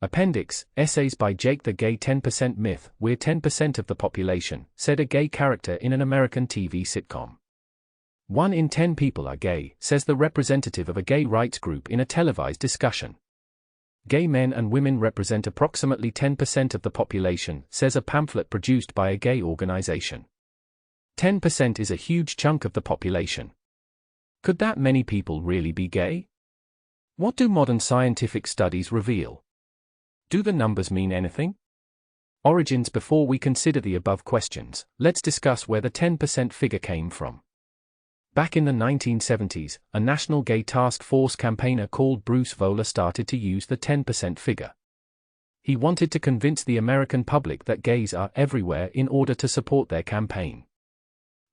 Appendix, Essays by Jake. The Gay 10% Myth. We're 10% of the population, said a gay character in an American TV sitcom. 1 in 10 people are gay, says the representative of a gay rights group in a televised discussion. Gay men and women represent approximately 10% of the population, says a pamphlet produced by a gay organization. 10% is a huge chunk of the population. Could that many people really be gay? What do modern scientific studies reveal? Do the numbers mean anything? Origins. Before we consider the above questions, let's discuss where the 10% figure came from. Back in the 1970s, a national gay task force campaigner called Bruce Voller started to use the 10% figure. He wanted to convince the American public that gays are everywhere in order to support their campaign.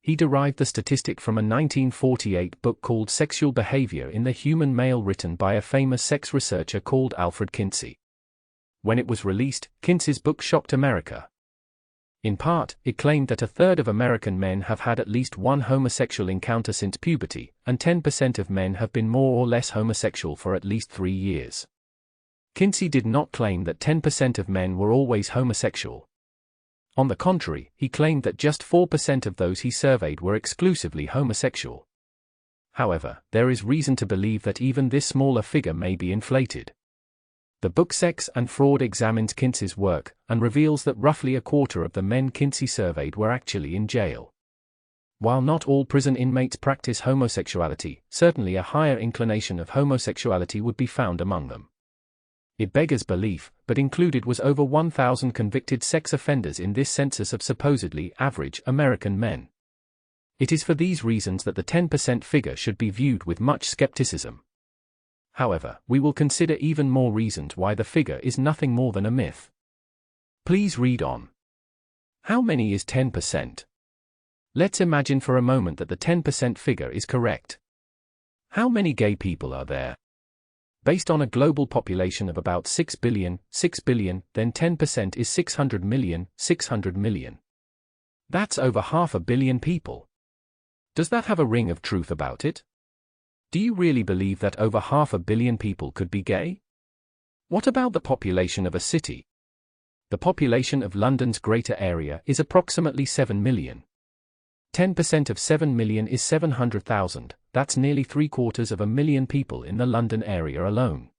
He derived the statistic from a 1948 book called Sexual Behavior in the Human Male, written by a famous sex researcher called Alfred Kinsey. When it was released, Kinsey's book shocked America. In part, it claimed that a third of American men have had at least one homosexual encounter since puberty, and 10% of men have been more or less homosexual for at least 3 years. Kinsey did not claim that 10% of men were always homosexual. On the contrary, he claimed that just 4% of those he surveyed were exclusively homosexual. However, there is reason to believe that even this smaller figure may be inflated. The book Sex and Fraud examines Kinsey's work, and reveals that roughly a quarter of the men Kinsey surveyed were actually in jail. While not all prison inmates practice homosexuality, certainly a higher inclination of homosexuality would be found among them. It beggars belief, but included was over 1,000 convicted sex offenders in this census of supposedly average American men. It is for these reasons that the 10% figure should be viewed with much skepticism. However, we will consider even more reasons why the figure is nothing more than a myth. Please read on. How many is 10%? Let's imagine for a moment that the 10% figure is correct. How many gay people are there? Based on a global population of about 6 billion, then 10% is 600 million. That's over 500 million people. Does that have a ring of truth about it? Do you really believe that over 500 million people could be gay? What about the population of a city? The population of London's greater area is approximately 7 million. 10% of 7 million is 700,000, that's nearly 750,000 people in the London area alone.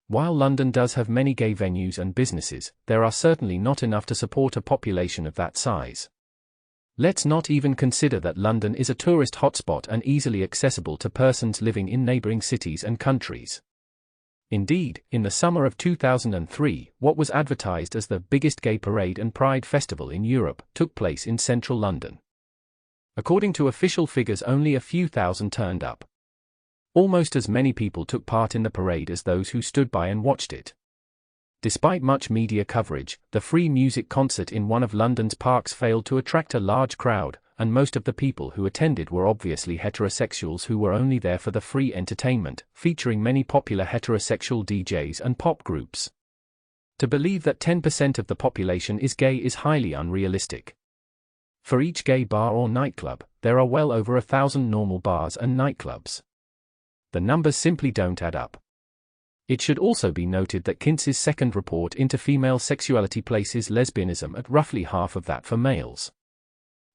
While London does have many gay venues and businesses, there are certainly not enough to support a population of that size. Let's not even consider that London is a tourist hotspot and easily accessible to persons living in neighboring cities and countries. Indeed, in the summer of 2003, what was advertised as the biggest gay parade and pride festival in Europe took place in central London. According to official figures, only a few thousand turned up. Almost as many people took part in the parade as those who stood by and watched it. Despite much media coverage, the free music concert in one of London's parks failed to attract a large crowd, and most of the people who attended were obviously heterosexuals who were only there for the free entertainment, featuring many popular heterosexual DJs and pop groups. To believe that 10% of the population is gay is highly unrealistic. For each gay bar or nightclub, there are well over 1,000 normal bars and nightclubs. The numbers simply don't add up. It should also be noted that Kinsey's second report into female sexuality places lesbianism at roughly half of that for males.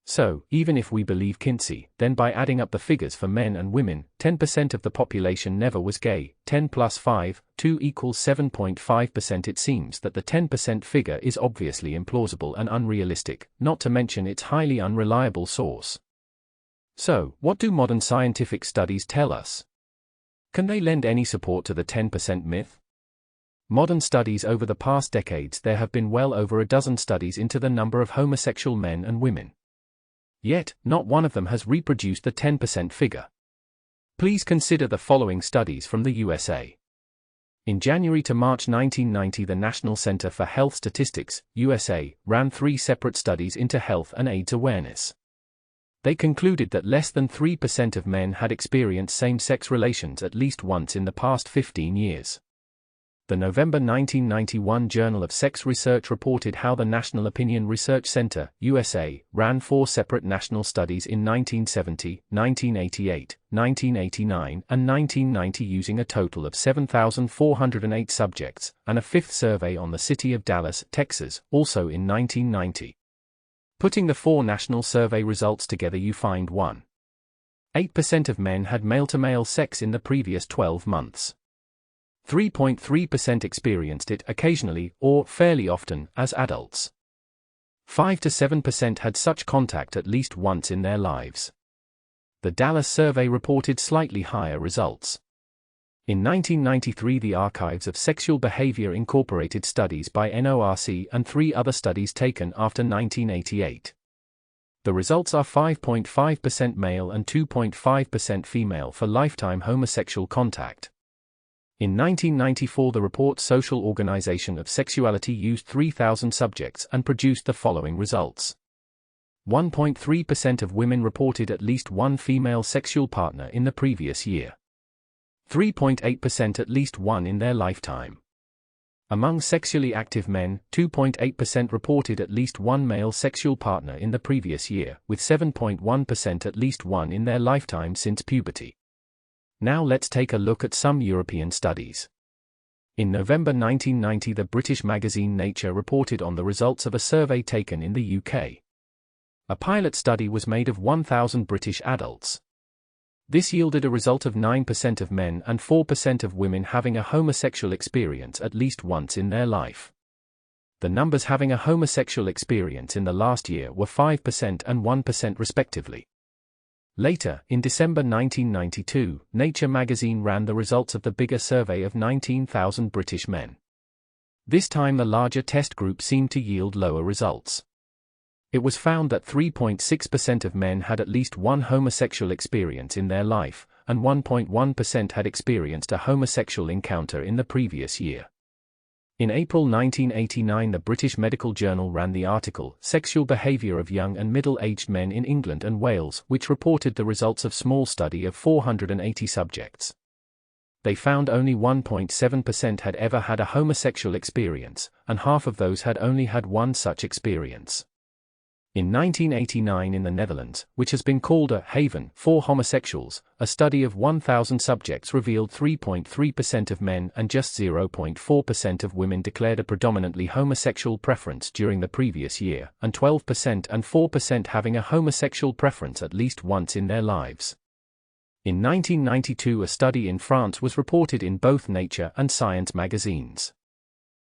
So, even if we believe Kinsey, then by adding up the figures for men and women, 10% of the population never was gay. 10 plus 5, 2 equals 7.5%. It seems that the 10% figure is obviously implausible and unrealistic, not to mention its highly unreliable source. So, what do modern scientific studies tell us? Can they lend any support to the 10% myth? Modern studies over the past decades. There have been well over a dozen studies into the number of homosexual men and women. Yet, not one of them has reproduced the 10% figure. Please consider the following studies from the USA. In January to March 1990, the National Center for Health Statistics, USA, ran 3 separate studies into health and AIDS awareness. They concluded that less than 3% of men had experienced same-sex relations at least once in the past 15 years. The November 1991 Journal of Sex Research reported how the National Opinion Research Center, USA, ran 4 separate national studies in 1970, 1988, 1989, and 1990 using a total of 7,408 subjects, and a 5th survey on the city of Dallas, Texas, also in 1990. Putting the 4 national survey results together, you find 1.8% of men had male-to-male sex in the previous 12 months. 3.3% experienced it occasionally, or fairly often, as adults. 5 to 7% had such contact at least once in their lives. The Dallas survey reported slightly higher results. In 1993, the Archives of Sexual Behavior incorporated studies by NORC and 3 other studies taken after 1988. The results are 5.5% male and 2.5% female for lifetime homosexual contact. In 1994, the report Social Organization of Sexuality used 3,000 subjects and produced the following results. 1.3% of women reported at least one female sexual partner in the previous year. 3.8% at least one in their lifetime. Among sexually active men, 2.8% reported at least one male sexual partner in the previous year, with 7.1% at least one in their lifetime since puberty. Now let's take a look at some European studies. In November 1990, the British magazine Nature reported on the results of a survey taken in the UK. A pilot study was made of 1,000 British adults. This yielded a result of 9% of men and 4% of women having a homosexual experience at least once in their life. The numbers having a homosexual experience in the last year were 5% and 1% respectively. Later, in December 1992, Nature magazine ran the results of the bigger survey of 19,000 British men. This time the larger test group seemed to yield lower results. It was found that 3.6% of men had at least one homosexual experience in their life, and 1.1% had experienced a homosexual encounter in the previous year. In April 1989, the British Medical Journal ran the article, Sexual Behaviour of Young and Middle-Aged Men in England and Wales, which reported the results of small study of 480 subjects. They found only 1.7% had ever had a homosexual experience, and half of those had only had one such experience. In 1989 in the Netherlands, which has been called a haven for homosexuals, a study of 1,000 subjects revealed 3.3% of men and just 0.4% of women declared a predominantly homosexual preference during the previous year, and 12% and 4% having a homosexual preference at least once in their lives. In 1992, a study in France was reported in both Nature and Science magazines.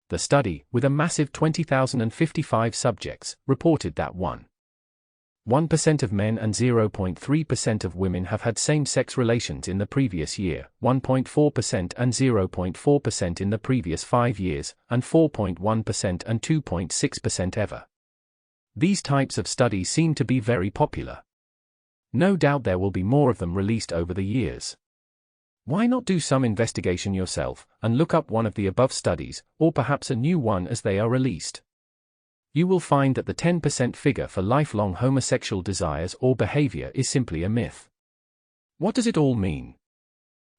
The study, with a massive 20,055 subjects, reported that 1% of men and 0.3% of women have had same-sex relations in the previous year, 1.4% and 0.4% in the previous 5 years, and 4.1% and 2.6% ever. These types of studies seem to be very popular. No doubt there will be more of them released over the years. Why not do some investigation yourself, and look up one of the above studies, or perhaps a new one as they are released? You will find that the 10% figure for lifelong homosexual desires or behavior is simply a myth. What does it all mean?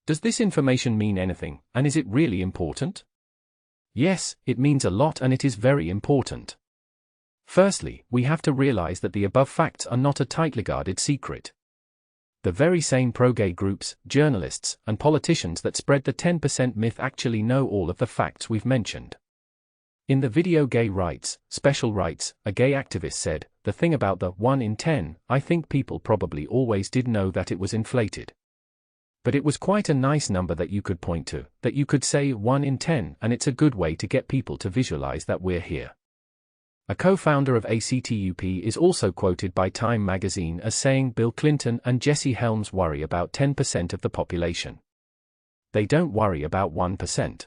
Does this information mean anything, and is it really important? Yes, it means a lot and it is very important. Firstly, we have to realize that the above facts are not a tightly guarded secret. The very same pro-gay groups, journalists, and politicians that spread the 10% myth actually know all of the facts we've mentioned. In the video Gay Rights, Special Rights, a gay activist said, "The thing about the 1 in 10, I think people probably always did know that it was inflated. But it was quite a nice number that you could point to, that you could say 1 in 10, and it's a good way to get people to visualize that we're here." A co-founder of ACTUP is also quoted by Time magazine as saying Bill Clinton and Jesse Helms worry about 10% of the population. They don't worry about 1%.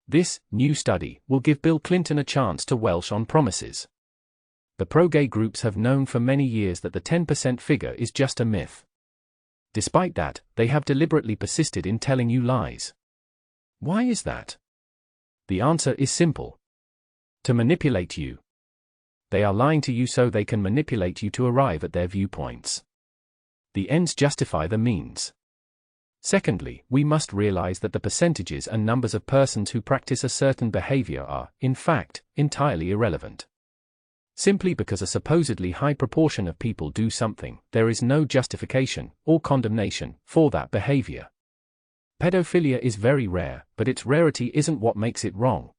This new study will give Bill Clinton a chance to welsh on promises. The pro-gay groups have known for many years that the 10% figure is just a myth. Despite that, they have deliberately persisted in telling you lies. Why is that? The answer is simple. To manipulate you. They are lying to you so they can manipulate you to arrive at their viewpoints. The ends justify the means. Secondly, we must realize that the percentages and numbers of persons who practice a certain behavior are, in fact, entirely irrelevant. Simply because a supposedly high proportion of people do something, there is no justification or condemnation for that behavior. Pedophilia is very rare, but its rarity isn't what makes it wrong.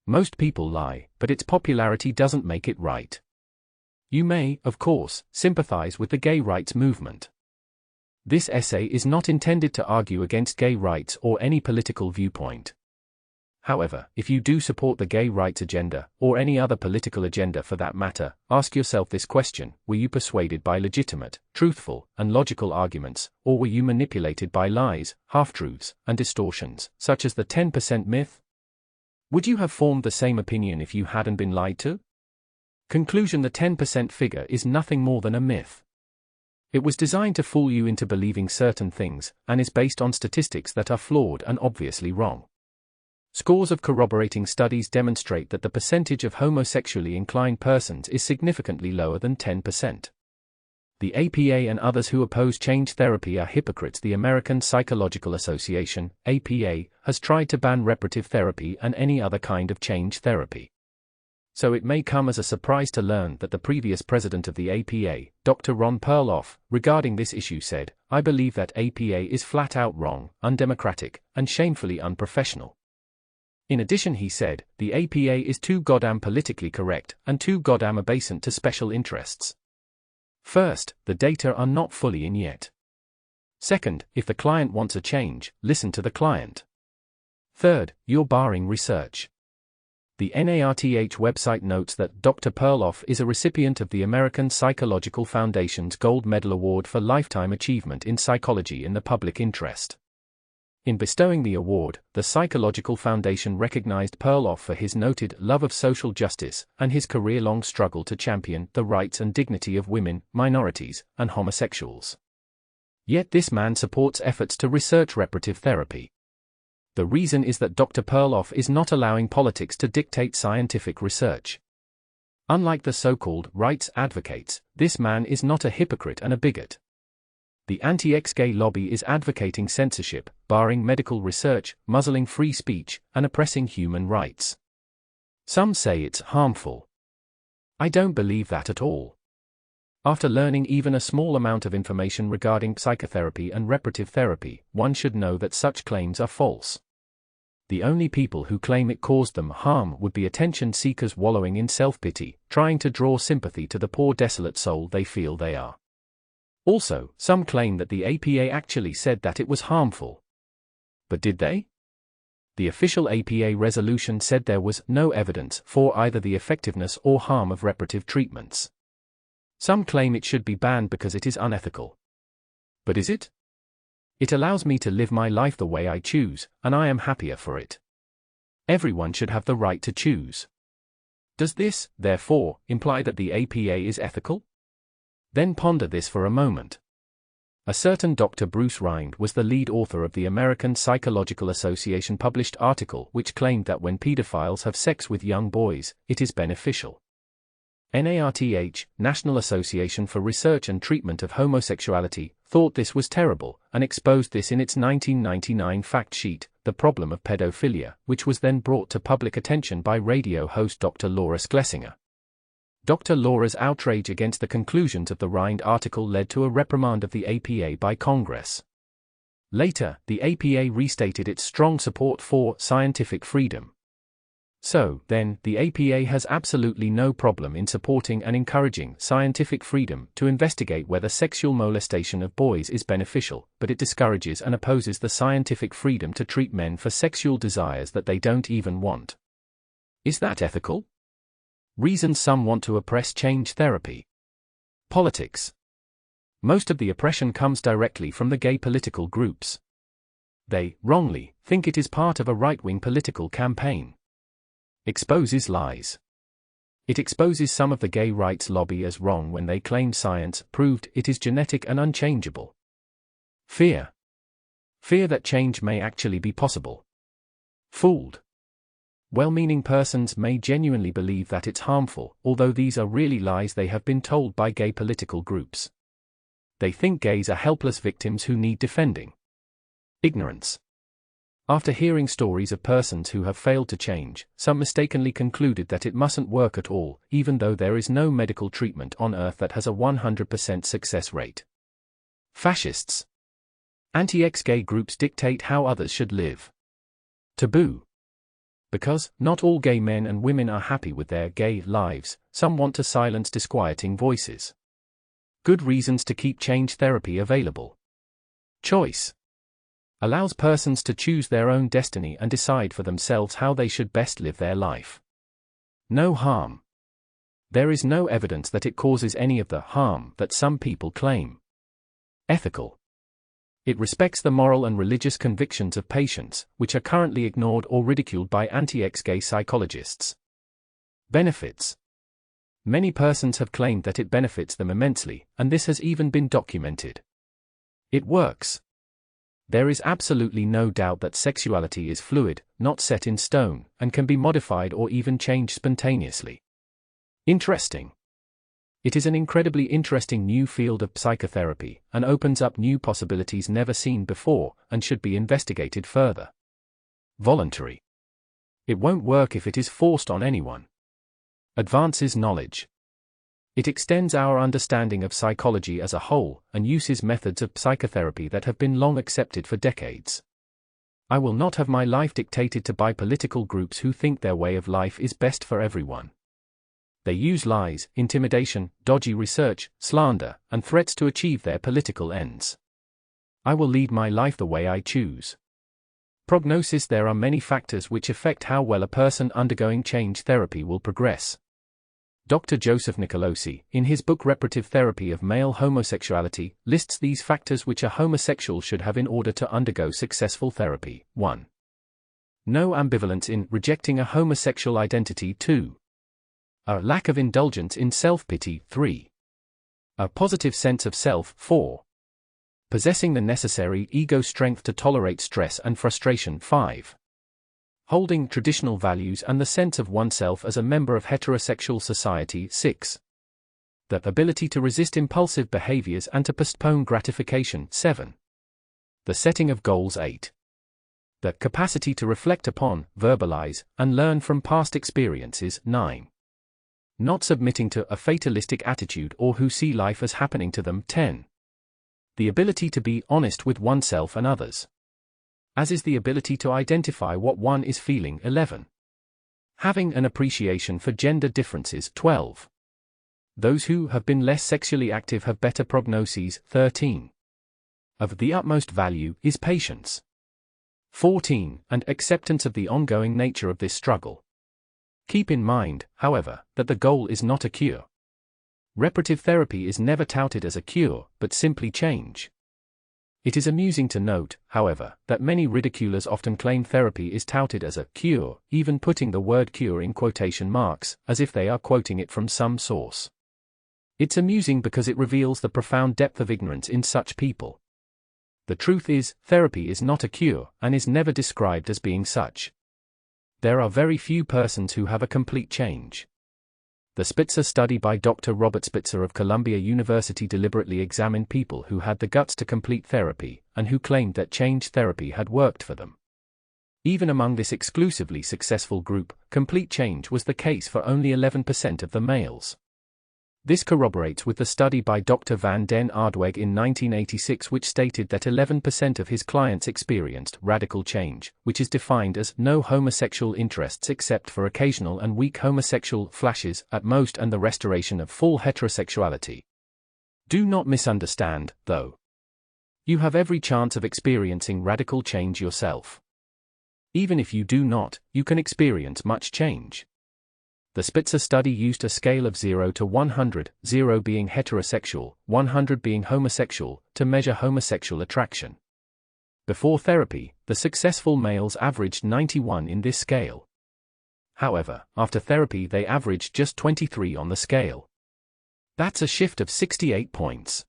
Most people lie, but its popularity doesn't make it right. You may, of course, sympathize with the gay rights movement. This essay is not intended to argue against gay rights or any political viewpoint. However, if you do support the gay rights agenda, or any other political agenda for that matter, ask yourself this question: were you persuaded by legitimate, truthful, and logical arguments, or were you manipulated by lies, half-truths, and distortions, such as the 10% myth? Would you have formed the same opinion if you hadn't been lied to? Conclusion: the 10% figure is nothing more than a myth. It was designed to fool you into believing certain things, and is based on statistics that are flawed and obviously wrong. Scores of corroborating studies demonstrate that the percentage of homosexually inclined persons is significantly lower than 10%. The APA and others who oppose change therapy are hypocrites. The American Psychological Association, APA, has tried to ban reparative therapy and any other kind of change therapy. So it may come as a surprise to learn that the previous president of the APA, Dr. Ron Perloff, regarding this issue said, "I believe that APA is flat out wrong, undemocratic, and shamefully unprofessional." In addition, he said, the APA is too goddamn politically correct, and too goddamn obeisant to special interests. First, the data are not fully in yet. Second, if the client wants a change, listen to the client. Third, you're barring research. The NARTH website notes that Dr. Perloff is a recipient of the American Psychological Foundation's Gold Medal Award for Lifetime Achievement in Psychology in the Public Interest. In bestowing the award, the Psychological Foundation recognized Perloff for his noted love of social justice and his career-long struggle to champion the rights and dignity of women, minorities, and homosexuals. Yet this man supports efforts to research reparative therapy. The reason is that Dr. Perloff is not allowing politics to dictate scientific research. Unlike the so-called rights advocates, this man is not a hypocrite and a bigot. The anti-ex-gay lobby is advocating censorship, barring medical research, muzzling free speech, and oppressing human rights. Some say it's harmful. I don't believe that at all. After learning even a small amount of information regarding psychotherapy and reparative therapy, one should know that such claims are false. The only people who claim it caused them harm would be attention seekers wallowing in self-pity, trying to draw sympathy to the poor desolate soul they feel they are. Also, some claim that the APA actually said that it was harmful. But did they? The official APA resolution said there was no evidence for either the effectiveness or harm of reparative treatments. Some claim it should be banned because it is unethical. But is it? It allows me to live my life the way I choose, and I am happier for it. Everyone should have the right to choose. Does this, therefore, imply that the APA is ethical? Then ponder this for a moment. A certain Dr. Bruce Rind was the lead author of the American Psychological Association published article which claimed that when pedophiles have sex with young boys, it is beneficial. NARTH, National Association for Research and Treatment of Homosexuality, thought this was terrible, and exposed this in its 1999 fact sheet, The Problem of Pedophilia, which was then brought to public attention by radio host Dr. Laura Schlesinger. Dr. Laura's outrage against the conclusions of the Rind article led to a reprimand of the APA by Congress. Later, the APA restated its strong support for scientific freedom. So, then, the APA has absolutely no problem in supporting and encouraging scientific freedom to investigate whether sexual molestation of boys is beneficial, but it discourages and opposes the scientific freedom to treat men for sexual desires that they don't even want. Is that ethical? Reasons some want to oppress change therapy. Politics. Most of the oppression comes directly from the gay political groups. They, wrongly, think it is part of a right-wing political campaign. Exposes lies. It exposes some of the gay rights lobby as wrong when they claim science proved it is genetic and unchangeable. Fear. Fear that change may actually be possible. Fooled. Well-meaning persons may genuinely believe that it's harmful, although these are really lies they have been told by gay political groups. They think gays are helpless victims who need defending. Ignorance. After hearing stories of persons who have failed to change, some mistakenly concluded that it mustn't work at all, even though there is no medical treatment on earth that has a 100% success rate. Fascists. Anti-gay groups dictate how others should live. Taboo. Because not all gay men and women are happy with their gay lives, some want to silence disquieting voices. Good reasons to keep change therapy available. Choice. Allows persons to choose their own destiny and decide for themselves how they should best live their life. No harm. There is no evidence that it causes any of the harm that some people claim. Ethical. It respects the moral and religious convictions of patients, which are currently ignored or ridiculed by anti-gay psychologists. Benefits. Many persons have claimed that it benefits them immensely, and this has even been documented. It works. There is absolutely no doubt that sexuality is fluid, not set in stone, and can be modified or even changed spontaneously. Interesting. It is an incredibly interesting new field of psychotherapy, and opens up new possibilities never seen before, and should be investigated further. Voluntary. It won't work if it is forced on anyone. Advances knowledge. It extends our understanding of psychology as a whole, and uses methods of psychotherapy that have been long accepted for decades. I will not have my life dictated to by political groups who think their way of life is best for everyone. They use lies, intimidation, dodgy research, slander, and threats to achieve their political ends. I will lead my life the way I choose. Prognosis. There are many factors which affect how well a person undergoing change therapy will progress. Dr. Joseph Nicolosi, in his book Reparative Therapy of Male Homosexuality, lists these factors which a homosexual should have in order to undergo successful therapy. 1. No ambivalence in rejecting a homosexual identity. 2. A lack of indulgence in self-pity. 3. A positive sense of self. 4. Possessing the necessary ego strength to tolerate stress and frustration. 5. Holding traditional values and the sense of oneself as a member of heterosexual society. 6. The ability to resist impulsive behaviors and to postpone gratification. 7. The setting of goals. 8. The capacity to reflect upon, verbalize, and learn from past experiences. 9. Not submitting to a fatalistic attitude or who see life as happening to them. 10. The ability to be honest with oneself and others, as is the ability to identify what one is feeling. 11. Having an appreciation for gender differences. 12. Those who have been less sexually active have better prognoses. 13. Of the utmost value is patience. 14. And acceptance of the ongoing nature of this struggle. Keep in mind, however, that the goal is not a cure. Reparative therapy is never touted as a cure, but simply change. It is amusing to note, however, that many ridiculers often claim therapy is touted as a cure, even putting the word cure in quotation marks, as if they are quoting it from some source. It's amusing because it reveals the profound depth of ignorance in such people. The truth is, therapy is not a cure, and is never described as being such. There are very few persons who have a complete change. The Spitzer study by Dr. Robert Spitzer of Columbia University deliberately examined people who had the guts to complete therapy, and who claimed that change therapy had worked for them. Even among this exclusively successful group, complete change was the case for only 11% of the males. This corroborates with the study by Dr. Van den Aardweg in 1986, which stated that 11% of his clients experienced radical change, which is defined as no homosexual interests except for occasional and weak homosexual flashes at most, and the restoration of full heterosexuality. Do not misunderstand, though. You have every chance of experiencing radical change yourself. Even if you do not, you can experience much change. The Spitzer study used a scale of 0 to 100, 0 being heterosexual, 100 being homosexual, to measure homosexual attraction. Before therapy, the successful males averaged 91 in this scale. However, after therapy they averaged just 23 on the scale. That's a shift of 68 points.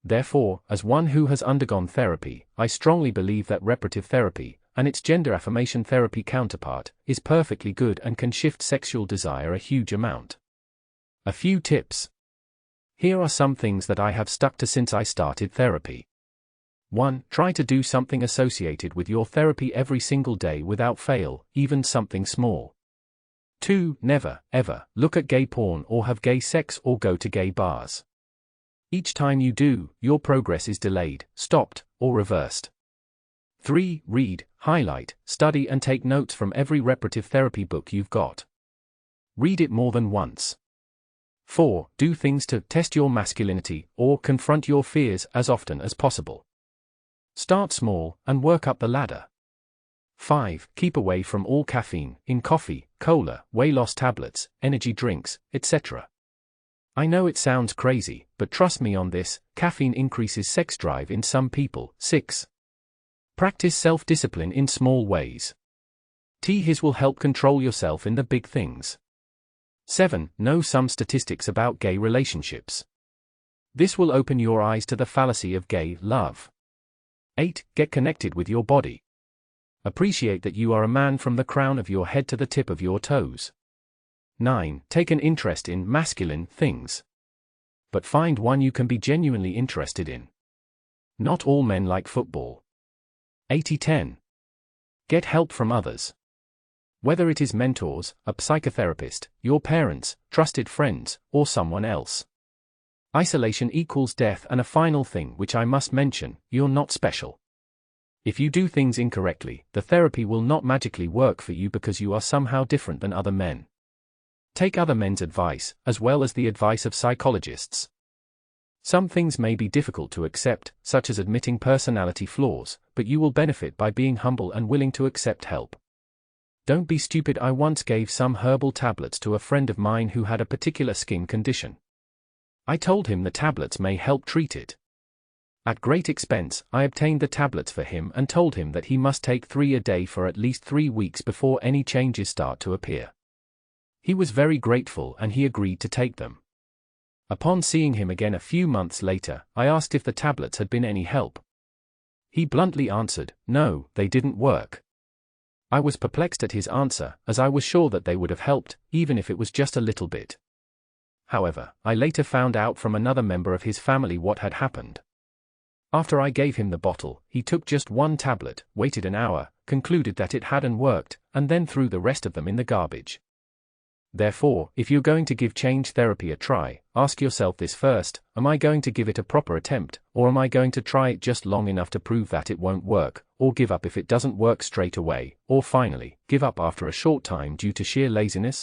Therefore, as one who has undergone therapy, I strongly believe that reparative therapy, and its gender affirmation therapy counterpart, is perfectly good and can shift sexual desire a huge amount. A few tips. Here are some things that I have stuck to since I started therapy. 1. Try to do something associated with your therapy every single day without fail, even something small. 2. Never, ever, look at gay porn or have gay sex or go to gay bars. Each time you do, your progress is delayed, stopped, or reversed. 3. Read, highlight, study and take notes from every reparative therapy book you've got. Read it more than once. 4. Do things to test your masculinity or confront your fears as often as possible. Start small and work up the ladder. 5. Keep away from all caffeine in coffee, cola, weight loss tablets, energy drinks, etc. I know it sounds crazy, but trust me on this, caffeine increases sex drive in some people. 6. Practice self-discipline in small ways. His will help control yourself in the big things. 7. Know some statistics about gay relationships. This will open your eyes to the fallacy of gay love. 8. Get connected with your body. Appreciate that you are a man from the crown of your head to the tip of your toes. 9. Take an interest in masculine things. But find one you can be genuinely interested in. Not all men like football. 80-10. Get help from others. Whether it is mentors, a psychotherapist, your parents, trusted friends, or someone else. Isolation equals death. And a final thing which I must mention, you're not special. If you do things incorrectly, the therapy will not magically work for you because you are somehow different than other men. Take other men's advice, as well as the advice of psychologists. Some things may be difficult to accept, such as admitting personality flaws, but you will benefit by being humble and willing to accept help. Don't be stupid. I once gave some herbal tablets to a friend of mine who had a particular skin condition. I told him the tablets may help treat it. At great expense, I obtained the tablets for him and told him that he must take 3 a day for at least 3 weeks before any changes start to appear. He was very grateful and he agreed to take them. Upon seeing him again a few months later, I asked if the tablets had been any help. He bluntly answered, "No, they didn't work." I was perplexed at his answer, as I was sure that they would have helped, even if it was just a little bit. However, I later found out from another member of his family what had happened. After I gave him the bottle, he took just 1 tablet, waited an hour, concluded that it hadn't worked, and then threw the rest of them in the garbage. Therefore, if you're going to give change therapy a try, ask yourself this first: am I going to give it a proper attempt, or am I going to try it just long enough to prove that it won't work, or give up if it doesn't work straight away, or finally, give up after a short time due to sheer laziness?